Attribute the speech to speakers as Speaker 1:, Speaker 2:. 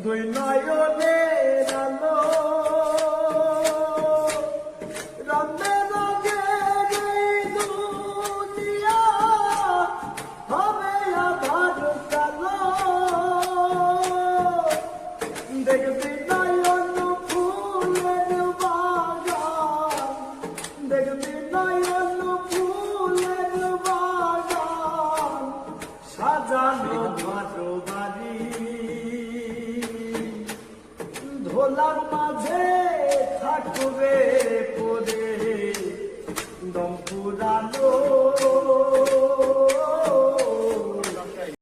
Speaker 1: দুই নয়নের আলো রঙে রঙে এই দুনিয়া হবে আবার কালো দেখবি নয়ন ফুলের বাগান দেখবি নয়ন ফুলের বাগান সাজানো ভালো বাড়ি ধোলার মাঝে ঠাকুরে পরে দম পুরানো